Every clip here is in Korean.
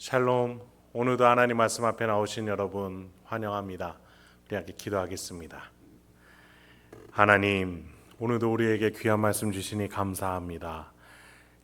샬롬. 오늘도 하나님 말씀 앞에 나오신 여러분 환영합니다. 우리 함께 기도하겠습니다. 하나님, 오늘도 우리에게 귀한 말씀 주시니 감사합니다.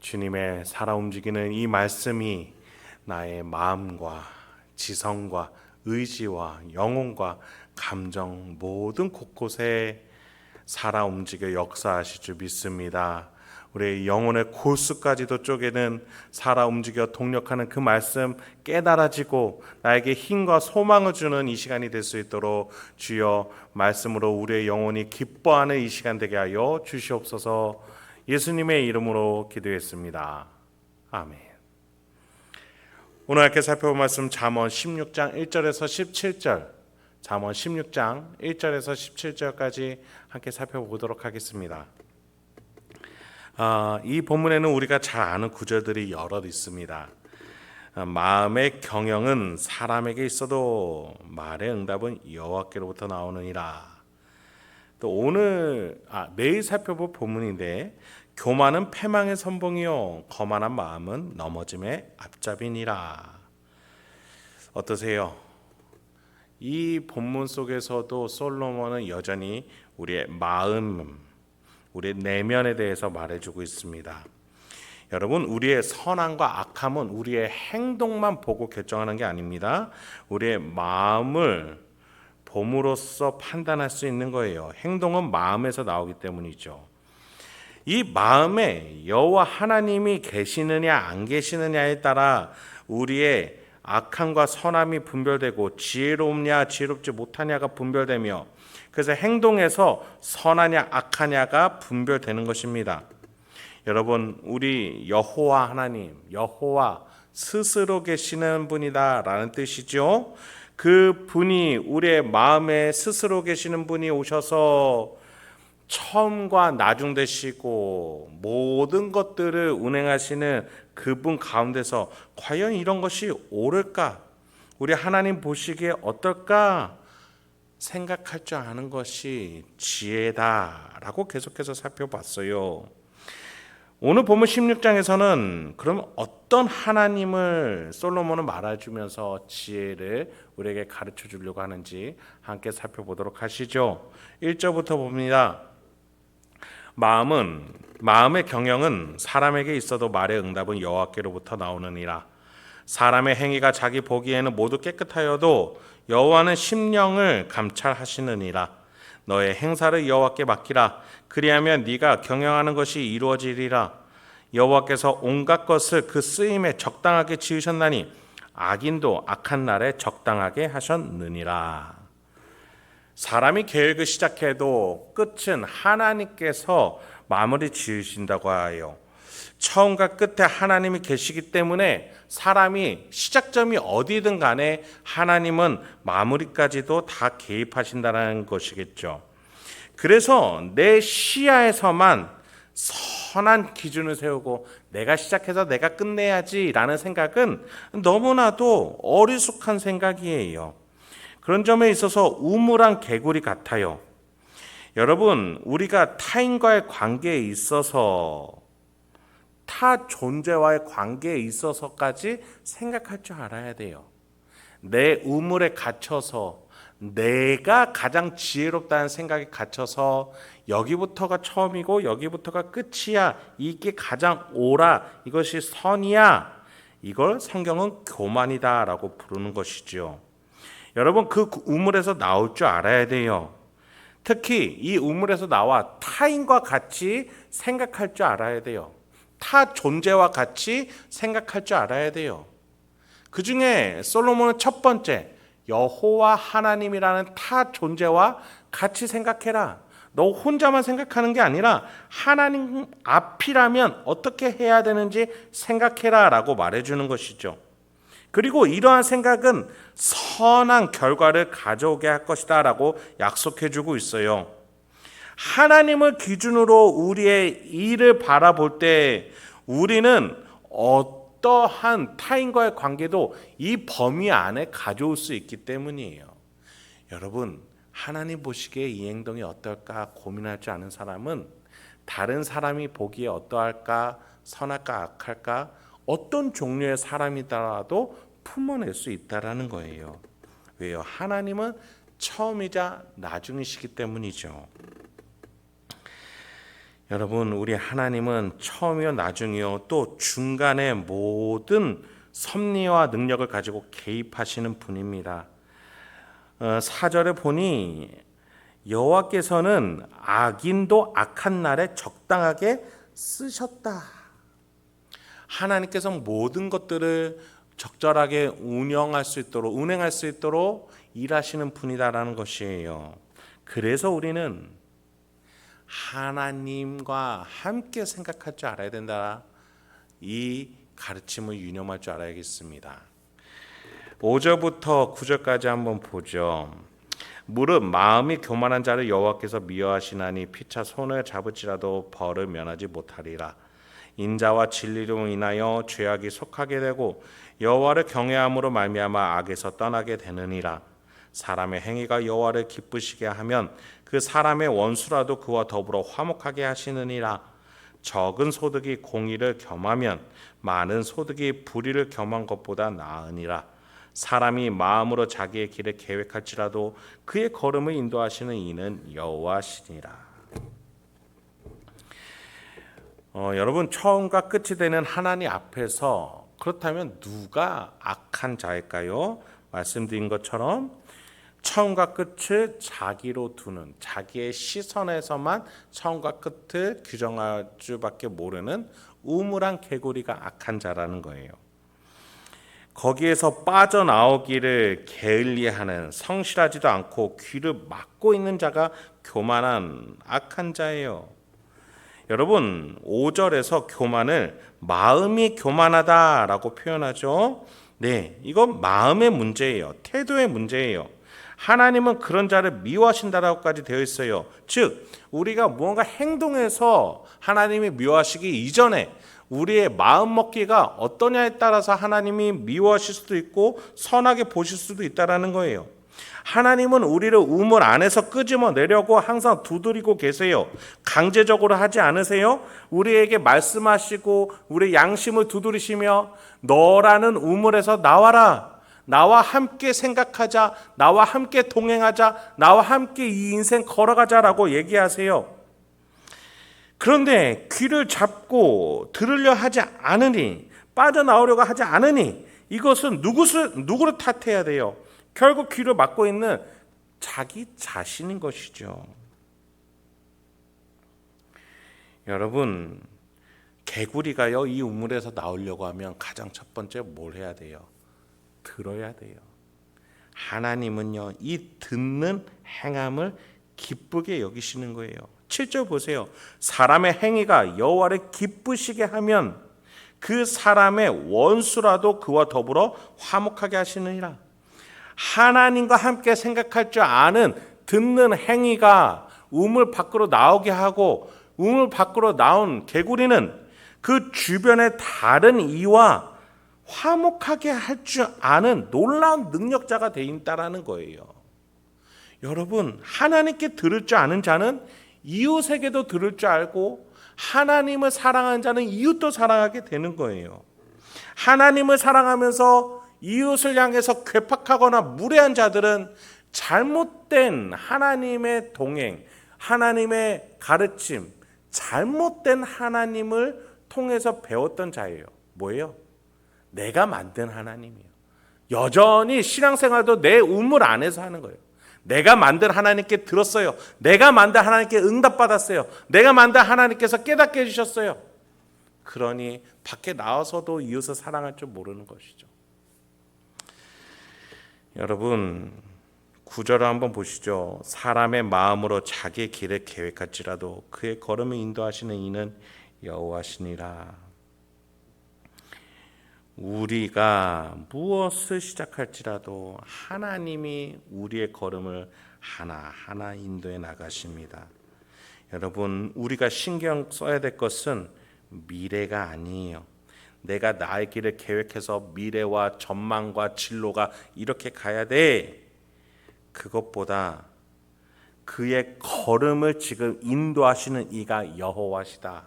주님의 살아 움직이는 이 말씀이 나의 마음과 지성과 의지와 영혼과 감정 모든 곳곳에 살아 움직여 역사하실 줄 믿습니다. 우리의 영혼의 골수까지도 쪼개는 살아 움직여 동력하는 그 말씀 깨달아지고 나에게 힘과 소망을 주는 이 시간이 될 수 있도록 주여 말씀으로 우리의 영혼이 기뻐하는 이 시간 되게 하여 주시옵소서. 예수님의 이름으로 기도했습니다. 아멘. 오늘 함께 살펴볼 말씀 잠언 16장 1절에서 17절, 잠언 16장 1절에서 17절까지 함께 살펴보도록 하겠습니다. 이 본문에는 우리가 잘 아는 구절들이 여럿 있습니다. 마음의 경영은 사람에게 있어도 말의 응답은 여호와께로부터 나오느니라. 또 내일 살펴볼 본문인데, 교만은 패망의 선봉이요 거만한 마음은 넘어짐의 앞잡이니라. 어떠세요? 이 본문 속에서도 솔로몬은 여전히 우리의 마음, 우리의 내면에 대해서 말해주고 있습니다. 여러분, 우리의 선함과 악함은 우리의 행동만 보고 결정하는 게 아닙니다. 우리의 마음을 봄으로써 판단할 수 있는 거예요. 행동은 마음에서 나오기 때문이죠. 이 마음에 여호와 하나님이 계시느냐 안 계시느냐에 따라 우리의 악함과 선함이 분별되고 지혜롭냐 지혜롭지 못하냐가 분별되며, 그래서 행동에서 선하냐 악하냐가 분별되는 것입니다. 여러분, 우리 여호와 하나님, 여호와 스스로 계시는 분이다라는 뜻이죠. 그 분이 우리의 마음에 스스로 계시는 분이 오셔서 처음과 나중 되시고 모든 것들을 운행하시는 그분 가운데서 과연 이런 것이 옳을까? 우리 하나님 보시기에 어떨까? 생각할 줄 아는 것이 지혜다라고 계속해서 살펴봤어요. 오늘 보면 16장에서는 그럼 어떤 하나님을 솔로몬은 말해주면서 지혜를 우리에게 가르쳐 주려고 하는지 함께 살펴보도록 하시죠. 1절부터 봅니다. 마음의 경영은 사람에게 있어도 말의 응답은 여호와께로부터 나오느니라. 사람의 행위가 자기 보기에는 모두 깨끗하여도 여호와는 심령을 감찰하시느니라. 너의 행사를 여호와께 맡기라. 그리하면 네가 경영하는 것이 이루어지리라. 여호와께서 온갖 것을 그 쓰임에 적당하게 지으셨나니 악인도 악한 날에 적당하게 하셨느니라. 사람이 계획을 시작해도 끝은 하나님께서 마무리 지으신다고 하여, 처음과 끝에 하나님이 계시기 때문에 사람이 시작점이 어디든 간에 하나님은 마무리까지도 다 개입하신다는 것이겠죠. 그래서 내 시야에서만 선한 기준을 세우고 내가 시작해서 내가 끝내야지 라는 생각은 너무나도 어리숙한 생각이에요. 그런 점에 있어서 우물한 개구리 같아요. 여러분, 우리가 타인과의 관계에 있어서, 타 존재와의 관계에 있어서까지 생각할 줄 알아야 돼요. 내 우물에 갇혀서 내가 가장 지혜롭다는 생각에 갇혀서 여기부터가 처음이고 여기부터가 끝이야, 이게 가장 옳아, 이것이 선이야, 이걸 성경은 교만이다라고 부르는 것이죠. 여러분, 그 우물에서 나올 줄 알아야 돼요. 특히 이 우물에서 나와 타인과 같이 생각할 줄 알아야 돼요. 타 존재와 같이 생각할 줄 알아야 돼요. 그 중에 솔로몬은 첫 번째, 여호와 하나님이라는 타 존재와 같이 생각해라. 너 혼자만 생각하는 게 아니라 하나님 앞이라면 어떻게 해야 되는지 생각해라 라고 말해주는 것이죠. 그리고 이러한 생각은 선한 결과를 가져오게 할 것이다 라고 약속해주고 있어요. 하나님을 기준으로 우리의 일을 바라볼 때 우리는 어떠한 타인과의 관계도 이 범위 안에 가져올 수 있기 때문이에요. 여러분, 하나님 보시기에 이 행동이 어떨까 고민할 줄 아는 사람은 다른 사람이 보기에 어떠할까, 선할까 악할까, 어떤 종류의 사람이더라도 품어낼 수 있다라는 거예요. 왜요? 하나님은 처음이자 나중이시기 때문이죠. 여러분, 우리 하나님은 처음이요 나중이요 또 중간에 모든 섭리와 능력을 가지고 개입하시는 분입니다. 4절에 보니 여호와께서는 악인도 악한 날에 적당하게 쓰셨다. 하나님께서 모든 것들을 적절하게 운행할 수 있도록 일하시는 분이다라는 것이에요. 그래서 우리는 하나님과 함께 생각할 줄 알아야 된다. 이 가르침을 유념할 줄 알아야겠습니다. 5절부터 9절까지 한번 보죠. 무릇 마음이 교만한 자를 여호와께서 미워하시나니 피차 손을 잡을지라도 벌을 면하지 못하리라. 인자와 진리로 인하여 죄악이 속하게 되고 여호와를 경외함으로 말미암아 악에서 떠나게 되느니라. 사람의 행위가 여호와를 기쁘시게 하면 그 사람의 원수라도 그와 더불어 화목하게 하시느니라. 적은 소득이 공의를 겸하면 많은 소득이 불의를 겸한 것보다 나으니라. 사람이 마음으로 자기의 길을 계획할지라도 그의 걸음을 인도하시는 이는 여호와시니라. 여러분, 처음과 끝이 되는 하나님 앞에서 그렇다면 누가 악한 자일까요? 말씀드린 것처럼 처음과 끝을 자기로 두는, 자기의 시선에서만 처음과 끝을 규정할 줄밖에 모르는 우물한 개구리가 악한 자라는 거예요. 거기에서 빠져나오기를 게을리하는, 성실하지도 않고 귀를 막고 있는 자가 교만한 악한 자예요. 여러분, 5절에서 교만을 마음이 교만하다라고 표현하죠. 네, 이건 마음의 문제예요. 태도의 문제예요. 하나님은 그런 자를 미워하신다라고까지 되어 있어요. 즉, 우리가 무언가 행동해서 하나님이 미워하시기 이전에 우리의 마음 먹기가 어떠냐에 따라서 하나님이 미워하실 수도 있고 선하게 보실 수도 있다라는 거예요. 하나님은 우리를 우물 안에서 끄집어내려고 항상 두드리고 계세요. 강제적으로 하지 않으세요? 우리에게 말씀하시고 우리 양심을 두드리시며 너라는 우물에서 나와라. 나와 함께 생각하자. 나와 함께 동행하자. 나와 함께 이 인생 걸어가자라고 얘기하세요. 그런데 귀를 잡고 들으려 하지 않으니, 빠져나오려고 하지 않으니 이것은 누구를 탓해야 돼요? 결국 귀를 막고 있는 자기 자신인 것이죠. 여러분, 개구리가요 이 우물에서 나오려고 하면 가장 첫 번째 뭘 해야 돼요? 들어야 돼요. 하나님은요 이 듣는 행함을 기쁘게 여기시는 거예요. 7절 보세요. 사람의 행위가 여호와를 기쁘시게 하면 그 사람의 원수라도 그와 더불어 화목하게 하시느니라. 하나님과 함께 생각할 줄 아는 듣는 행위가 우물 밖으로 나오게 하고, 우물 밖으로 나온 개구리는 그 주변의 다른 이와 화목하게 할 줄 아는 놀라운 능력자가 되어 있다라는 거예요. 여러분, 하나님께 들을 줄 아는 자는 이웃에게도 들을 줄 알고, 하나님을 사랑하는 자는 이웃도 사랑하게 되는 거예요. 하나님을 사랑하면서 이웃을 향해서 괴팍하거나 무례한 자들은 잘못된 하나님의 동행, 하나님의 가르침, 잘못된 하나님을 통해서 배웠던 자예요. 뭐예요? 내가 만든 하나님이에요. 여전히 신앙생활도 내 우물 안에서 하는 거예요. 내가 만든 하나님께 들었어요. 내가 만든 하나님께 응답받았어요. 내가 만든 하나님께서 깨닫게 해주셨어요. 그러니 밖에 나와서도 이웃을 사랑할 줄 모르는 것이죠. 여러분, 9절을 한번 보시죠. 사람의 마음으로 자기의 길을 계획할지라도 그의 걸음을 인도하시는 이는 여호와시니라. 우리가 무엇을 시작할지라도 하나님이 우리의 걸음을 하나하나 인도해 나가십니다. 여러분, 우리가 신경 써야 될 것은 미래가 아니에요. 내가 나의 길을 계획해서 미래와 전망과 진로가 이렇게 가야 돼. 그것보다 그의 걸음을 지금 인도하시는 이가 여호와시다.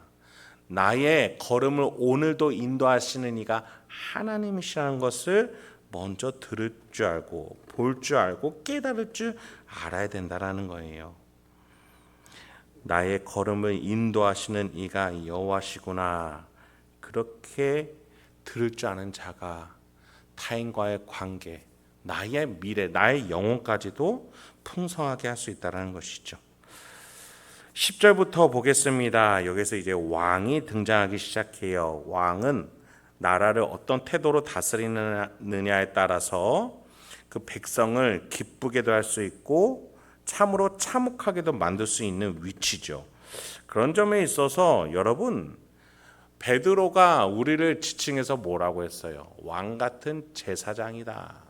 나의 걸음을 오늘도 인도하시는 이가 하나님이시라는 것을 먼저 들을 줄 알고 볼 줄 알고 깨달을 줄 알아야 된다라는 거예요. 나의 걸음을 인도하시는 이가 여호와시구나. 그렇게 들을 줄 아는 자가 타인과의 관계, 나의 미래, 나의 영혼까지도 풍성하게 할 수 있다는 것이죠. 10절부터 보겠습니다. 여기서 이제 왕이 등장하기 시작해요. 왕은 나라를 어떤 태도로 다스리느냐에 따라서 그 백성을 기쁘게도 할 수 있고 참으로 참혹하게도 만들 수 있는 위치죠. 그런 점에 있어서 여러분, 베드로가 우리를 지칭해서 뭐라고 했어요? 왕 같은 제사장이다.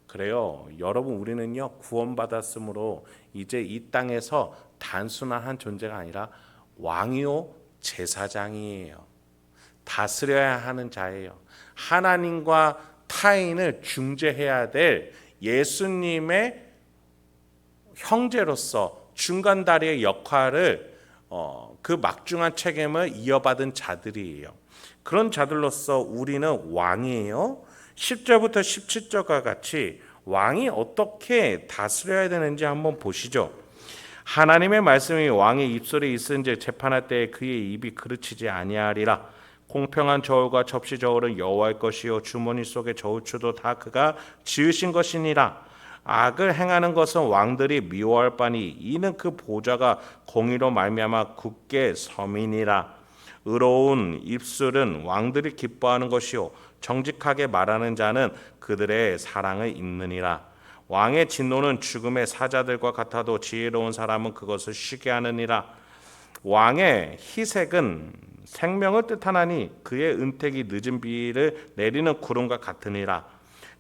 그래요. 여러분, 우리는요 구원받았으므로 이제 이 땅에서 단순한 한 존재가 아니라 왕이요 제사장이에요. 다스려야 하는 자예요. 하나님과 타인을 중재해야 될 예수님의 형제로서 중간다리의 역할을 그 막중한 책임을 이어받은 자들이에요. 그런 자들로서 우리는 왕이에요. 10절부터 17절과 같이 왕이 어떻게 다스려야 되는지 한번 보시죠. 하나님의 말씀이 왕의 입술에 있은즉 재판할 때에 그의 입이 그르치지 아니하리라. 공평한 저울과 접시 저울은 여호와의 것이요 주머니 속의 저울추도 다 그가 지으신 것이니라. 악을 행하는 것은 왕들이 미워할 바니 이는 그 보좌가 공의로 말미암아 굳게 섬이니라. 의로운 입술은 왕들이 기뻐하는 것이요 정직하게 말하는 자는 그들의 사랑을 입느니라. 왕의 진노는 죽음의 사자들과 같아도 지혜로운 사람은 그것을 쉬게 하느니라. 왕의 희색은 생명을 뜻하나니 그의 은택이 늦은 비를 내리는 구름과 같으니라.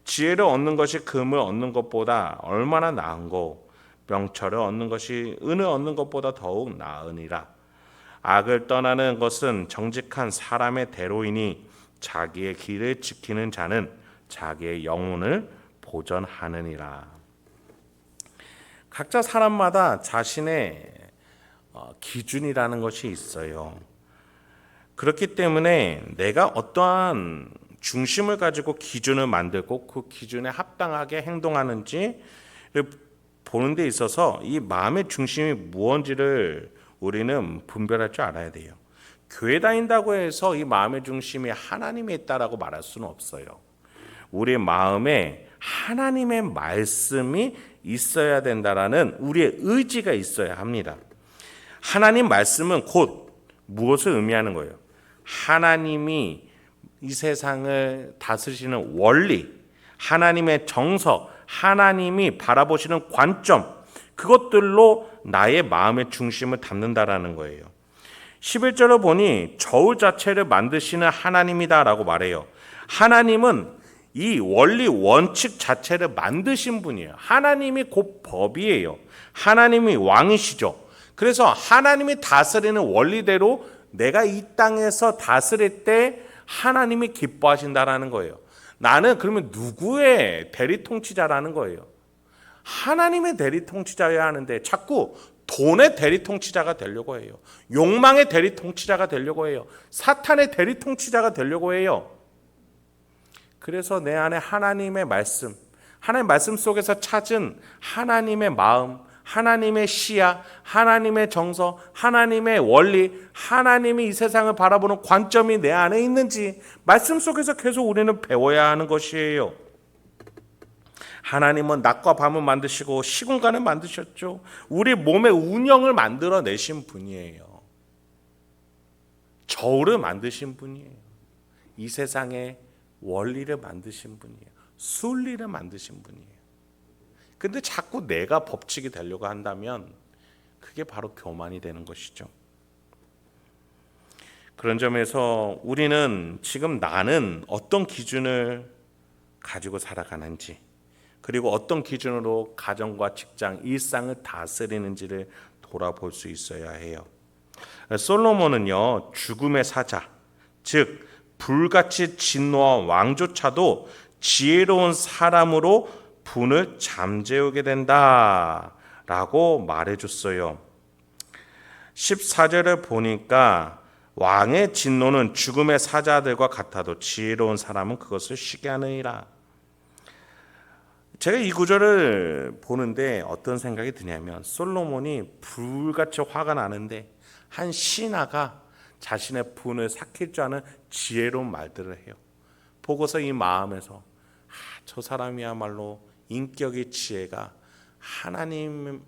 지혜를 얻는 것이 금을 얻는 것보다 얼마나 나은고 명철을 얻는 것이 은을 얻는 것보다 더욱 나으니라. 악을 떠나는 것은 정직한 사람의 대로이니 자기의 길을 지키는 자는 자기의 영혼을 보전하느니라. 각자 사람마다 자신의 기준이라는 것이 있어요. 그렇기 때문에 내가 어떠한 중심을 가지고 기준을 만들고 그 기준에 합당하게 행동하는지를 보는 데 있어서 이 마음의 중심이 무엇인지를 우리는 분별할 줄 알아야 돼요. 교회 다닌다고 해서 이 마음의 중심이 하나님에 있다라고 말할 수는 없어요. 우리의 마음에 하나님의 말씀이 있어야 된다라는 우리의 의지가 있어야 합니다. 하나님 말씀은 곧 무엇을 의미하는 거예요? 하나님이 이 세상을 다스리시는 원리, 하나님의 정석, 하나님이 바라보시는 관점, 그것들로 나의 마음의 중심을 담는다라는 거예요. 11절을 보니 저울 자체를 만드시는 하나님이다라고 말해요. 하나님은 이 원리 원칙 자체를 만드신 분이에요. 하나님이 곧 법이에요. 하나님이 왕이시죠. 그래서 하나님이 다스리는 원리대로 내가 이 땅에서 다스릴 때 하나님이 기뻐하신다라는 거예요. 나는 그러면 누구의 대리 통치자라는 거예요? 하나님의 대리 통치자여야 하는데 자꾸 돈의 대리 통치자가 되려고 해요. 욕망의 대리 통치자가 되려고 해요. 사탄의 대리 통치자가 되려고 해요. 그래서 내 안에 하나님의 말씀, 하나님의 말씀 속에서 찾은 하나님의 마음, 하나님의 시야, 하나님의 정서, 하나님의 원리, 하나님이 이 세상을 바라보는 관점이 내 안에 있는지 말씀 속에서 계속 우리는 배워야 하는 것이에요. 하나님은 낮과 밤을 만드시고 시공간을 만드셨죠. 우리 몸의 운영을 만들어내신 분이에요. 저울을 만드신 분이에요. 이 세상의 원리를 만드신 분이에요. 순리를 만드신 분이에요. 근데 자꾸 내가 법칙이 되려고 한다면 그게 바로 교만이 되는 것이죠. 그런 점에서 우리는 지금 나는 어떤 기준을 가지고 살아가는지, 그리고 어떤 기준으로 가정과 직장, 일상을 다스리는지를 돌아볼 수 있어야 해요. 솔로몬은요, 죽음의 사자, 즉 불같이 진노한 왕조차도 지혜로운 사람으로 분을 잠재우게 된다라고 말해줬어요. 14절을 보니까 왕의 진노는 죽음의 사자들과 같아도 지혜로운 사람은 그것을 쉬게 하느니라. 제가 이 구절을 보는데 어떤 생각이 드냐면, 솔로몬이 불같이 화가 나는데 한 신하가 자신의 분을 삭힐 줄 아는 지혜로운 말들을 해요. 보고서 이 마음에서 저 사람이야말로 인격의 지혜가 하나님의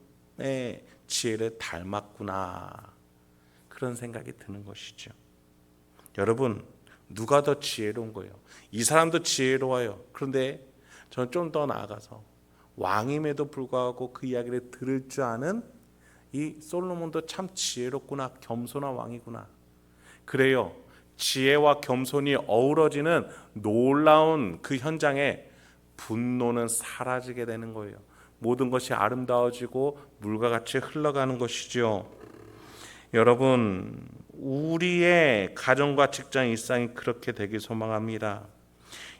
지혜를 닮았구나, 그런 생각이 드는 것이죠. 여러분, 누가 더 지혜로운 거예요? 이 사람도 지혜로워요. 그런데 저는 좀 더 나아가서 왕임에도 불구하고 그 이야기를 들을 줄 아는 이 솔로몬도 참 지혜롭구나, 겸손한 왕이구나. 그래요. 지혜와 겸손이 어우러지는 놀라운 그 현장에 분노는 사라지게 되는 거예요. 모든 것이 아름다워지고 물과 같이 흘러가는 것이죠. 여러분, 우리의 가정과 직장 일상이 그렇게 되길 소망합니다.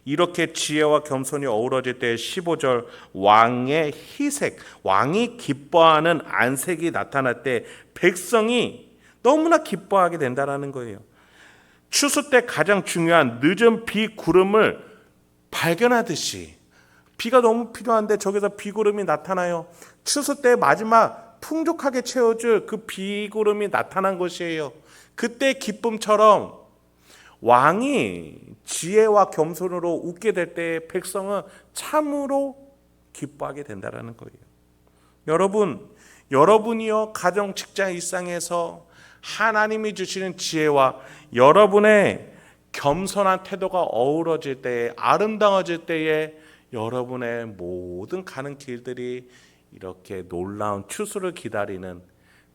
이렇게 지혜와 겸손이 어우러질 때 15절 왕의 희색, 왕이 기뻐하는 안색이 나타날 때 백성이 너무나 기뻐하게 된다는 거예요. 추수 때 가장 중요한 늦은 비 구름을 발견하듯이, 비가 너무 필요한데 저기서 비구름이 나타나요. 추수 때 마지막 풍족하게 채워줄 그 비구름이 나타난 것이에요. 그때 기쁨처럼 왕이 지혜와 겸손으로 웃게 될 때 백성은 참으로 기뻐하게 된다는 거예요. 여러분이요, 가정, 직장, 일상에서 하나님이 주시는 지혜와 여러분의 겸손한 태도가 어우러질 때에, 아름다워질 때에 여러분의 모든 가는 길들이 이렇게 놀라운 추수를 기다리는,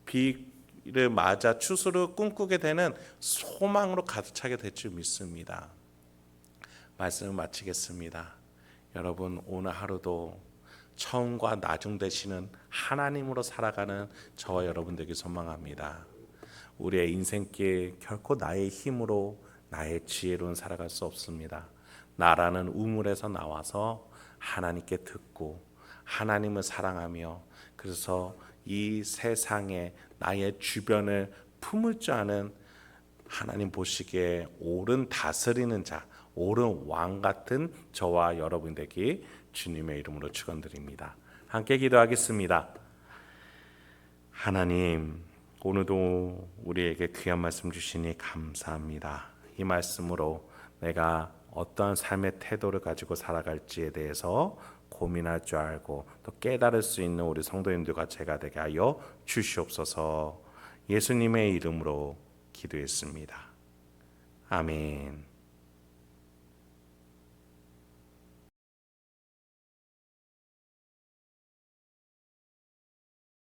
비를 맞아 추수를 꿈꾸게 되는 소망으로 가득 차게 될 줄 믿습니다. 말씀을 마치겠습니다. 여러분, 오늘 하루도 처음과 나중 되시는 하나님으로 살아가는 저와 여러분 되길 소망합니다. 우리의 인생길 결코 나의 힘으로, 나의 지혜로는 살아갈 수 없습니다. 나라는 우물에서 나와서 하나님께 듣고 하나님을 사랑하며, 그래서 이 세상에 나의 주변을 품을 줄 아는, 하나님 보시기에 옳은 다스리는 자, 옳은 왕 같은 저와 여러분 되기 주님의 이름으로 축원드립니다. 함께 기도하겠습니다. 하나님, 오늘도 우리에게 귀한 말씀 주시니 감사합니다. 이 말씀으로 내가 어떠한 삶의 태도를 가지고 살아갈지에 대해서 고민할 줄 알고 또 깨달을 수 있는 우리 성도님들과 제가 되게 하여 주시옵소서. 예수님의 이름으로 기도했습니다. 아멘.